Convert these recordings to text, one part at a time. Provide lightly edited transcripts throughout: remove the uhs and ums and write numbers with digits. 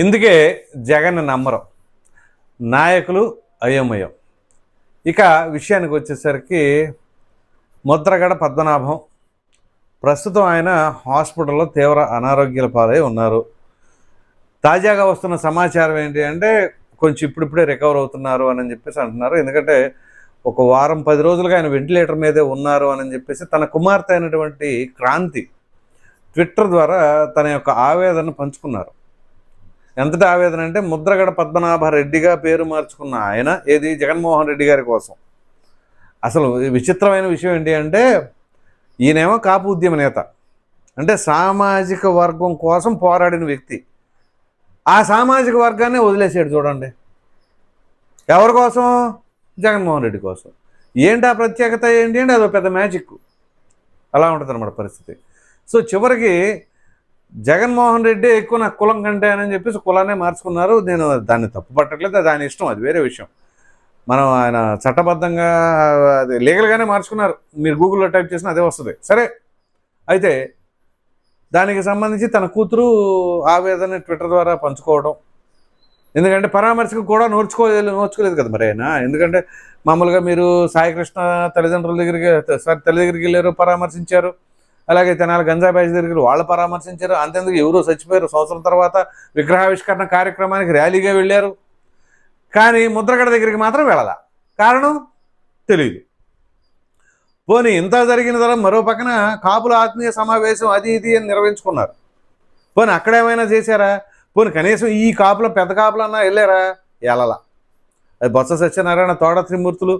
ఇందుకే జగన్ నమ్మరం, నాయకులు అయోమయం. ఇక విషయానికి వచ్చేసరికి ముద్రగడ పద్మనాభం ప్రస్తుతం ఆయన హాస్పిటల్లో తీవ్ర అనారోగ్యాల పాలై ఉన్నారు. తాజాగా వస్తున్న సమాచారం ఏంటి అంటే కొంచెం ఇప్పుడిప్పుడే రికవర్ అవుతున్నారు అని చెప్పేసి అంటున్నారు. ఎందుకంటే ఒక వారం 10 రోజులుగా ఆయన వెంటిలేటర్ మీదే ఉన్నారు అని చెప్పేసి తన కుమార్తె అయినటువంటి క్రాంతి ట్విట్టర్ ద్వారా తన యొక్క ఆవేదన పంచుకున్నారు. ఎంతటి ఆవేదన అంటే ముద్రగడ పద్మనాభరెడ్డిగా పేరు మార్చుకున్న ఆయన ఏది జగన్మోహన్ రెడ్డి గారి కోసం. అసలు విచిత్రమైన విషయం ఏంటి అంటే ఈయనేమో కాపు ఉద్యమ నేత, అంటే సామాజిక వర్గం కోసం పోరాడిన వ్యక్తి. ఆ సామాజిక వర్గాన్ని వదిలేసాడు చూడండి. ఎవరి కోసం? జగన్మోహన్ రెడ్డి కోసం. ఏంటి ఆ ప్రత్యేకత ఏంటి అంటే అదో పెద్ద మ్యాజిక్. అలా ఉంటుంది అన్నమాట పరిస్థితి. సో చివరికి జగన్మోహన్ రెడ్డి ఎక్కువ నాకు కులం కంటే అని చెప్పేసి కులాన్నే మార్చుకున్నారు. నేను దాన్ని తప్పు పట్టట్లేదు, అది ఆయన ఇష్టం, అది వేరే విషయం. మనం ఆయన చట్టబద్ధంగా అది లీగల్గానే మార్చుకున్నారు. మీరు గూగుల్లో టైప్ చేసినా అదే వస్తుంది. సరే, అయితే దానికి సంబంధించి తన కూతురు ఆవేదన ట్విట్టర్ ద్వారా పంచుకోవడం. ఎందుకంటే పరామర్శకు కూడా నోచుకోలేదు కదా మరి ఆయన. ఎందుకంటే మామూలుగా మీరు సాయికృష్ణ తల్లి దగ్గరికి వెళ్ళారు, పరామర్శించారు. అలాగే తెనాలి గంజాయి బ్యాచ్ దగ్గరికి వాళ్ళు పరామర్శించారు. అంతేందుకు ఎవరో చచ్చిపోయారు, సంవత్సరం తర్వాత విగ్రహావిష్కరణ కార్యక్రమానికి ర్యాలీగా వెళ్ళారు. కానీ ముద్రగడ దగ్గరికి మాత్రం వెళ్ళాల. కారణం తెలియదు. పోనీ ఇంత జరిగిన తర్వాత మరో పక్కన కాపుల ఆత్మీయ సమావేశం అది ఇది అని నిర్వహించుకున్నారు. పోనీ అక్కడేమైనా చేశారా? పోనీ కనీసం ఈ కాపుల పెద్ద కాపులన్నా వెళ్ళారా? వెళ్ళాల. అది బొత్స సత్యనారాయణ, తోట త్రిమూర్తులు,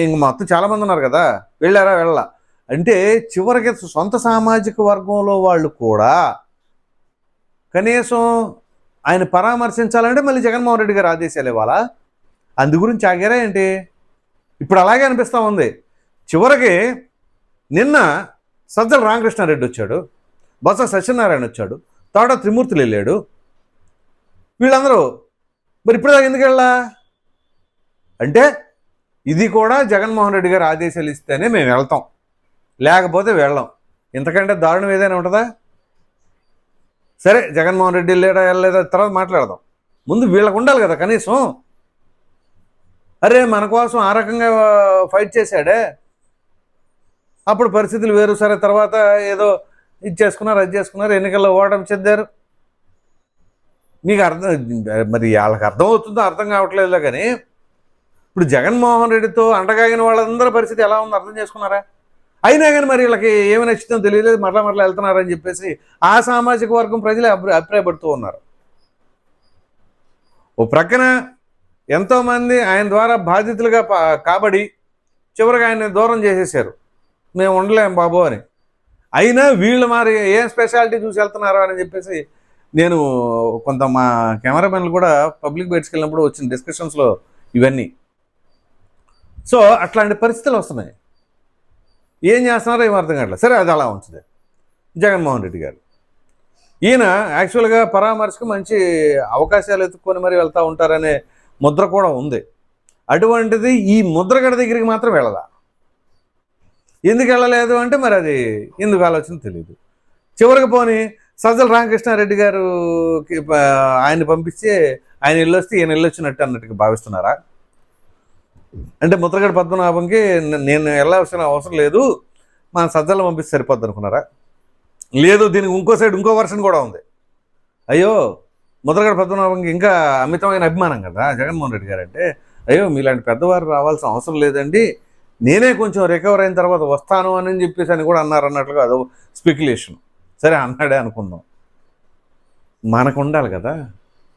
ఇంక మొత్తం చాలామంది ఉన్నారు కదా, వెళ్ళారా? వెళ్ళాల. అంటే చివరికి సొంత సామాజిక వర్గంలో వాళ్ళు కూడా కనీసం ఆయన పరామర్శించాలంటే మళ్ళీ జగన్మోహన్ రెడ్డి గారు ఆదేశాలు ఇవ్వాలా? అందు గురించి ఆగారా ఏంటి? ఇప్పుడు అలాగే అనిపిస్తూ ఉంది. చివరికి నిన్న సజ్జల రామకృష్ణారెడ్డి వచ్చాడు, బొత్స సత్యనారాయణ వచ్చాడు, తోట త్రిమూర్తులు వెళ్ళాడు. వీళ్ళందరూ మరి ఇప్పుడు ఎందుకు వెళ్ళా అంటే ఇది కూడా జగన్మోహన్ రెడ్డి గారు ఆదేశాలు ఇస్తేనే మేము వెళ్తాం, లేకపోతే వెళ్ళాం. ఇంతకంటే దారుణం ఏదైనా ఉంటుందా? సరే, జగన్మోహన్ రెడ్డి వెళ్ళలేదా తర్వాత మాట్లాడదాం. ముందు వీళ్ళకు ఉండాలి కదా కనీసం. అరే మన కోసం ఆ రకంగా ఫైట్ చేశాడే, అప్పుడు పరిస్థితులు వేరు. సరే, తర్వాత ఏదో ఇది చేసుకున్నారు, అది చేసుకున్నారు, ఎన్నికల్లో ఓటమి చెందారు. మీకు మరి వాళ్ళకి అర్థమవుతుందో అర్థం కావట్లేదులే. కానీ ఇప్పుడు జగన్మోహన్ రెడ్డితో అండగాగిన వాళ్ళందరి పరిస్థితి ఎలా ఉందో అర్థం చేసుకున్నారా? అయినా కానీ మరి వీళ్ళకి ఏమి నచ్చిందో తెలియలేదు, మరలా వెళ్తున్నారని చెప్పేసి ఆ సామాజిక వర్గం ప్రజలే అభిప్రాయపడుతూ ఉన్నారు. ఓ ప్రక్కన ఎంతోమంది ఆయన ద్వారా బాధితులుగా కాబడి చివరికి ఆయన దూరం చేసేసారు, మేము ఉండలేం బాబు అని. అయినా వీళ్ళు మరి ఏం స్పెషాలిటీ చూసి వెళ్తున్నారు అని చెప్పేసి నేను కొంత మా కెమెరామెన్లు కూడా పబ్లిక్ బైట్స్కి వెళ్ళినప్పుడు వచ్చిన డిస్కషన్స్లో ఇవన్నీ. సో అట్లాంటి పరిస్థితులు వస్తున్నాయి. ఏం చేస్తున్నారో ఏం అర్థం కావట్లేదు. సరే, అది అలా ఉంచుతుంది. జగన్మోహన్ రెడ్డి గారు ఈయన యాక్చువల్గా పరామర్శకు మంచి అవకాశాలు ఎత్తుక్కొని మరి వెళ్తూ ఉంటారనే ముద్ర కూడా ఉంది. అటువంటిది ఈ ముద్రగడ దగ్గరికి మాత్రం వెళ్ళదా. ఎందుకు వెళ్ళలేదు అంటే మరి అది ఎందుకు ఆలోచన తెలియదు. చివరికి పోని సజ్జల రామకృష్ణారెడ్డి గారు ఆయన పంపిస్తే ఆయన వెళ్ళొస్తే ఈయన వెళ్ళొచ్చినట్టు అన్నట్టుగా భావిస్తున్నారా? అంటే ముద్రగడ పద్మనాభంకి నేను వెళ్ళాల్సిన అవసరం లేదు, మన సజ్జలు పంపిస్తే సరిపోద్ది అనుకున్నారా? లేదు, దీనికి ఇంకో సైడ్ ఇంకో వర్షన్ కూడా ఉంది. అయ్యో, ముద్రగడ పద్మనాభంకి ఇంకా అమితమైన అభిమానం కదా జగన్మోహన్ రెడ్డి గారు అంటే. అయ్యో, మీలాంటి పెద్దవారు రావాల్సిన అవసరం లేదండి, నేనే కొంచెం రికవర్ అయిన తర్వాత వస్తాను అని చెప్పేసి అని కూడా అన్నారు అన్నట్లుగా అదో స్పెక్యులేషన్. సరే, అన్నాడే అనుకుందాం. మనకు ఉండాలి కదా,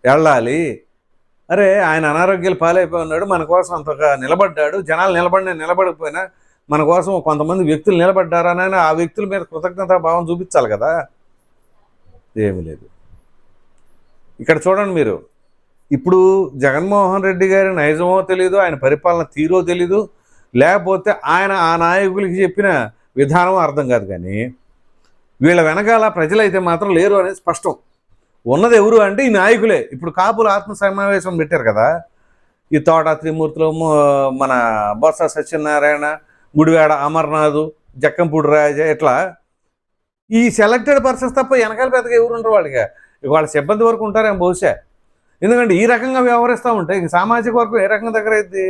వెళ్ళాలి. అరే, ఆయన అనారోగ్యాలు పాలైపోయి ఉన్నాడు, మన కోసం అంతగా నిలబడ్డాడు. జనాలు నిలబడకపోయినా మన కోసం కొంతమంది వ్యక్తులు నిలబడ్డారని ఆ వ్యక్తుల మీద కృతజ్ఞతా భావం చూపించాలి కదా. ఏమీ లేదు. ఇక్కడ చూడండి మీరు, ఇప్పుడు జగన్మోహన్ రెడ్డి గారి నైజమో తెలీదు, ఆయన పరిపాలన తీరో తెలీదు, లేకపోతే ఆయన ఆ నాయకులకి చెప్పిన విధానం అర్థం కాదు. కానీ వీళ్ళ వెనకాల ప్రజలైతే మాత్రం లేరు అనేది స్పష్టం. ఉన్నది ఎవరు అంటే ఈ నాయకులే. ఇప్పుడు కాపుల ఆత్మ సమావేశం పెట్టారు కదా, ఈ తోట త్రిమూర్తులు, మన బొత్స సత్యనారాయణ, గుడివాడ అమర్నాథ్, జక్కంపూడి రాజా, ఇట్లా ఈ సెలెక్టెడ్ పర్సన్స్ తప్ప వెనకాల పెద్దగా ఎవరు ఉండరు వాళ్ళకి. ఇక వాళ్ళ సిబ్బంది వరకు ఉంటారేమో బహుశా. ఎందుకంటే ఈ రకంగా వ్యవహరిస్తూ ఉంటే ఇంక సామాజిక వర్గం ఏ రకంగా దగ్గర అయింది?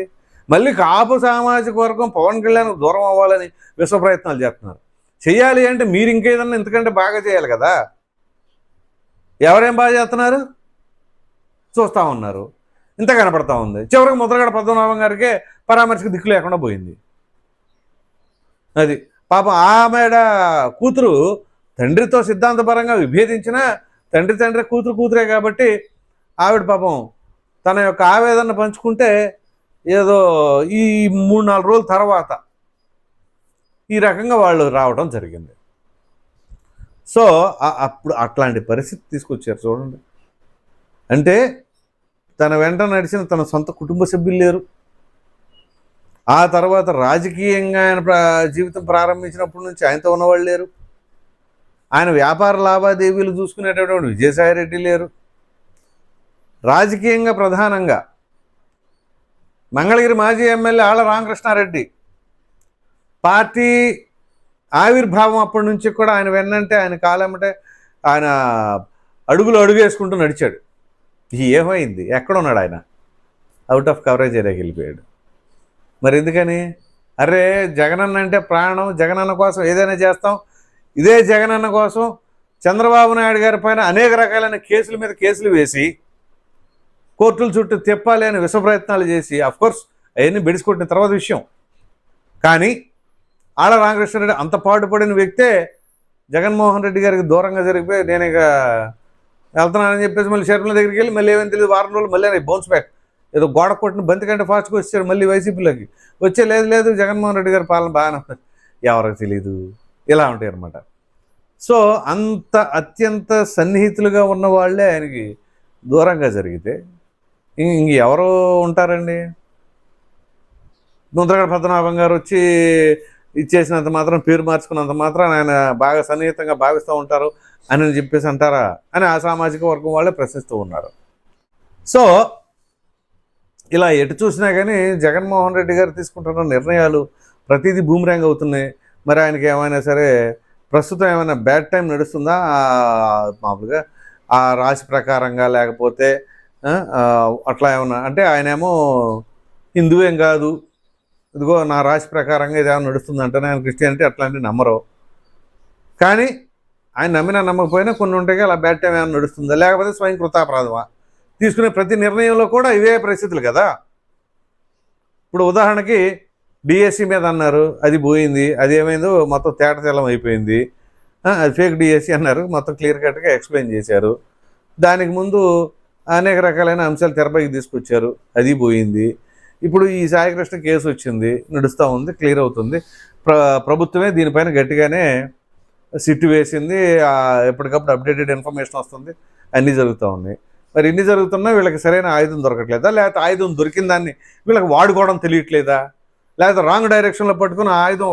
మళ్ళీ కాపు సామాజిక వర్గం పవన్ కళ్యాణ్ దూరం అవ్వాలని విశ్వ ప్రయత్నాలు చేస్తున్నారు. చేయాలి అంటే మీరు ఇంకేదన్నా ఇంతకంటే బాగా చేయాలి కదా. ఎవరేం బాగా చేస్తున్నారు చూస్తూ ఉన్నారు, ఇంత కనపడతా ఉంది. చివరికి ముద్రగడ పద్మనాభం గారికే పరామర్శకు దిక్కు లేకుండా పోయింది. అది పాపం ఆమెడ కూతురు తండ్రితో సిద్ధాంతపరంగా విభేదించిన తండ్రి కూతురే కాబట్టి ఆవిడ పాపం తన యొక్క ఆవేదన పంచుకుంటే ఏదో ఈ 3-4 రోజుల తర్వాత ఈ రకంగా వాళ్ళు రావడం జరిగింది. సో అప్పుడు అట్లాంటి పరిస్థితి తీసుకొచ్చారు చూడండి. అంటే తన వెంట నడిచిన తన సొంత కుటుంబ సభ్యులు లేరు. ఆ తర్వాత రాజకీయంగా ఆయన జీవితం ప్రారంభించినప్పటి నుంచి ఆయనతో ఉన్నవాళ్ళు లేరు. ఆయన వ్యాపార లావాదేవీలు చూసుకునేటటువంటి విజయసాయిరెడ్డి లేరు. రాజకీయంగా ప్రధానంగా మంగళగిరి మాజీ ఎమ్మెల్యే ఆళ్ల రామకృష్ణారెడ్డి పార్టీ ఆవిర్భావం అప్పటి నుంచి కూడా ఆయన వెన్నంటే, ఆయన కాలమ్మటే, ఆయన అడుగేసుకుంటూ నడిచాడు. ఏమైంది? ఎక్కడున్నాడు ఆయన? అవుట్ ఆఫ్ కవరేజ్ ఏరియాకి వెళ్ళిపోయాడు. మరి ఎందుకని? అరే జగనన్న అంటే ప్రాణం, జగనన్న కోసం ఏదైనా చేస్తాం. ఇదే జగనన్న కోసం చంద్రబాబు నాయుడు గారి పైన అనేక రకాలైన కేసుల మీద కేసులు వేసి కోర్టుల చుట్టూ తిప్పాలి అని విశ్వ ప్రయత్నాలు చేసి, అఫ్కోర్స్ అవన్నీ బెడిసికొట్టిన తర్వాత విషయం. కానీ ఆళ్ల రామకృష్ణారెడ్డి అంత పాటుపడిన వ్యక్తే జగన్మోహన్ రెడ్డి గారికి దూరంగా జరిగిపోయి నేను ఇక వెళ్తున్నానని చెప్పేసి మళ్ళీ షర్మిల దగ్గరికి వెళ్ళి మళ్ళీ ఏమని తెలియదు 1 రోజులు మళ్ళీ బౌన్స్ బ్యాక్. ఏదో గోడ కొట్టిన బంతి కంటే ఫాస్ట్గా వచ్చారు మళ్ళీ వైసీపీలోకి. లేదు జగన్మోహన్ రెడ్డి గారి పాలన బాగానే ఉంటుంది, ఎవరికి తెలీదు, ఇలా ఉంటాయి అన్నమాట. సో అంత అత్యంత సన్నిహితులుగా ఉన్న వాళ్ళే ఆయనకి దూరంగా జరిగితే ఎవరు ఉంటారండి? ముద్రగడ పద్మనాభం గారు వచ్చి ఇచ్చేసినంత మాత్రం, పేరు మార్చుకున్నంత మాత్రం ఆయన బాగా సన్నిహితంగా భావిస్తూ ఉంటారు అని చెప్పేసి అంటారా అని ఆ సామాజిక వర్గం వాళ్ళే ప్రశ్నిస్తూ ఉన్నారు. సో ఇలా ఎటు చూసినా కానీ జగన్మోహన్ రెడ్డి గారు తీసుకుంటున్న నిర్ణయాలు ప్రతిదీ బూమరాంగ్ అవుతున్నాయి. మరి ఆయనకి ఏమైనా సరే ప్రస్తుతం ఏమైనా బ్యాడ్ టైం నడుస్తుందా మామూలుగా ఆ రాశి ప్రకారంగా, లేకపోతే అట్లా ఏమన్నా? అంటే ఆయనేమో హిందువేం కాదు, ఇదిగో నా రాశి ప్రకారంగా ఇదేమో నడుస్తుందంటే ఆయన క్రిస్టియానిటీ అట్లాంటివి నమ్మరు. కానీ ఆయన నమ్మినా నమ్మకపోయినా కొన్ని ఉంటాయి, అలా బ్యాడ్ టైం ఏమైనా నడుస్తుందా, లేకపోతే స్వయం కృతాపరాధమా? తీసుకునే ప్రతి నిర్ణయంలో కూడా ఇవే పరిస్థితులు కదా. ఇప్పుడు ఉదాహరణకి డిఎస్సి మీద అన్నారు, అది పోయింది, అది ఏమైందో మొత్తం తేటతెల్లం అయిపోయింది. అది ఫేక్ డిఎస్సి అన్నారు, మొత్తం క్లియర్ కట్గా ఎక్స్ప్లెయిన్ చేశారు. దానికి ముందు అనేక రకాలైన అంశాలు తెరపైకి తీసుకొచ్చారు, అది పోయింది. ఇప్పుడు ఈ సాయికృష్ణ కేసు వచ్చింది, నడుస్తూ ఉంది, క్లియర్ అవుతుంది. ప్రభుత్వమే దీనిపైన గట్టిగానే సిట్టు వేసింది, ఎప్పటికప్పుడు అప్డేటెడ్ ఇన్ఫర్మేషన్ వస్తుంది, అన్నీ జరుగుతూ ఉన్నాయి. మరి ఇన్ని జరుగుతున్నా వీళ్ళకి సరైన ఆయుధం దొరకట్లేదా, లేకపోతే ఆయుధం దొరికిన దాన్ని వీళ్ళకి వాడుకోవడం తెలియట్లేదా, లేకపోతే రాంగ్ డైరెక్షన్లో పట్టుకుని ఆయుధం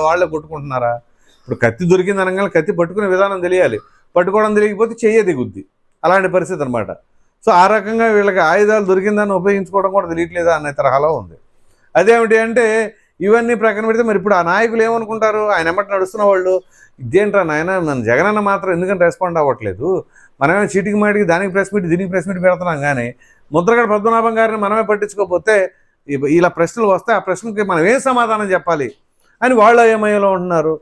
వాళ్ళే కొట్టుకుంటున్నారా? ఇప్పుడు కత్తి దొరికింది అనగానే కత్తి పట్టుకునే విధానం తెలియాలి, పట్టుకోవడం తెలియకపోతే చెయ్యే దిగుద్ది, అలాంటి పరిస్థితి అనమాట. సో ఆ రకంగా వీళ్ళకి ఆయుధాలు దొరికిందాన్ని ఉపయోగించుకోవడం కూడా తెలియట్లేదా అనే తరహాలో ఉంది. అదేమిటి అంటే ఇవన్నీ ప్రక్కన పెడితే మరి ఇప్పుడు ఆ నాయకులు ఏమనుకుంటారు, ఆయన ఎమ్మటి నడుస్తున్న వాళ్ళు, ఇదేంట్రా నాయన మన జగనన్న మాత్రం ఎందుకని రెస్పాండ్ అవ్వట్లేదు, మనమే చీటికి మాటికి దానికి ప్రెస్ మీట్ దీనికి ప్రెస్ మీట్ పెడుతున్నాం, కానీ ముద్రగడ పద్మనాభం గారిని మనమే పట్టించుకోకపోతే ఇలా ప్రశ్నలు వస్తే ఆ ప్రశ్నకి మనం ఏం సమాధానం చెప్పాలి అని వాళ్ళు అయోమయంలో ఉంటున్నారు.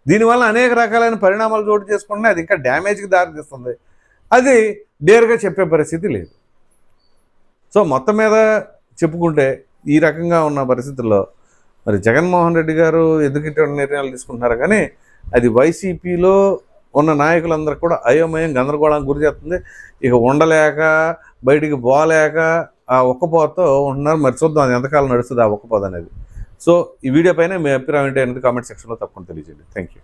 దీనివల్ల అనేక రకాలైన పరిణామాలు చోటు చేసుకుంటే అది ఇంకా డ్యామేజ్కి దారితీస్తుంది. అది డేర్గా చెప్పే పరిస్థితి లేదు. సో మొత్తం మీద చెప్పుకుంటే ఈ రకంగా ఉన్న పరిస్థితుల్లో మరి జగన్మోహన్ రెడ్డి గారు ఎందుకు ఇటువంటి నిర్ణయాలు తీసుకుంటున్నారు, కానీ అది వైసీపీలో ఉన్న నాయకులందరూ కూడా అయోమయం, గందరగోళానికి గురి చేస్తుంది. ఇక ఉండలేక బయటికి పోలేక ఆ ఒక్కపోతతో ఉంటున్నారు. మరి చూద్దాం అది ఎంతకాలం నడుస్తుంది ఆ ఒక్కపోత అనేది. సో ఈ వీడియో పైన మీ అభిప్రాయం ఏంటి అనేది కామెంట్ సెక్షన్లో తప్పకుండా తెలియజేయండి. Thank you.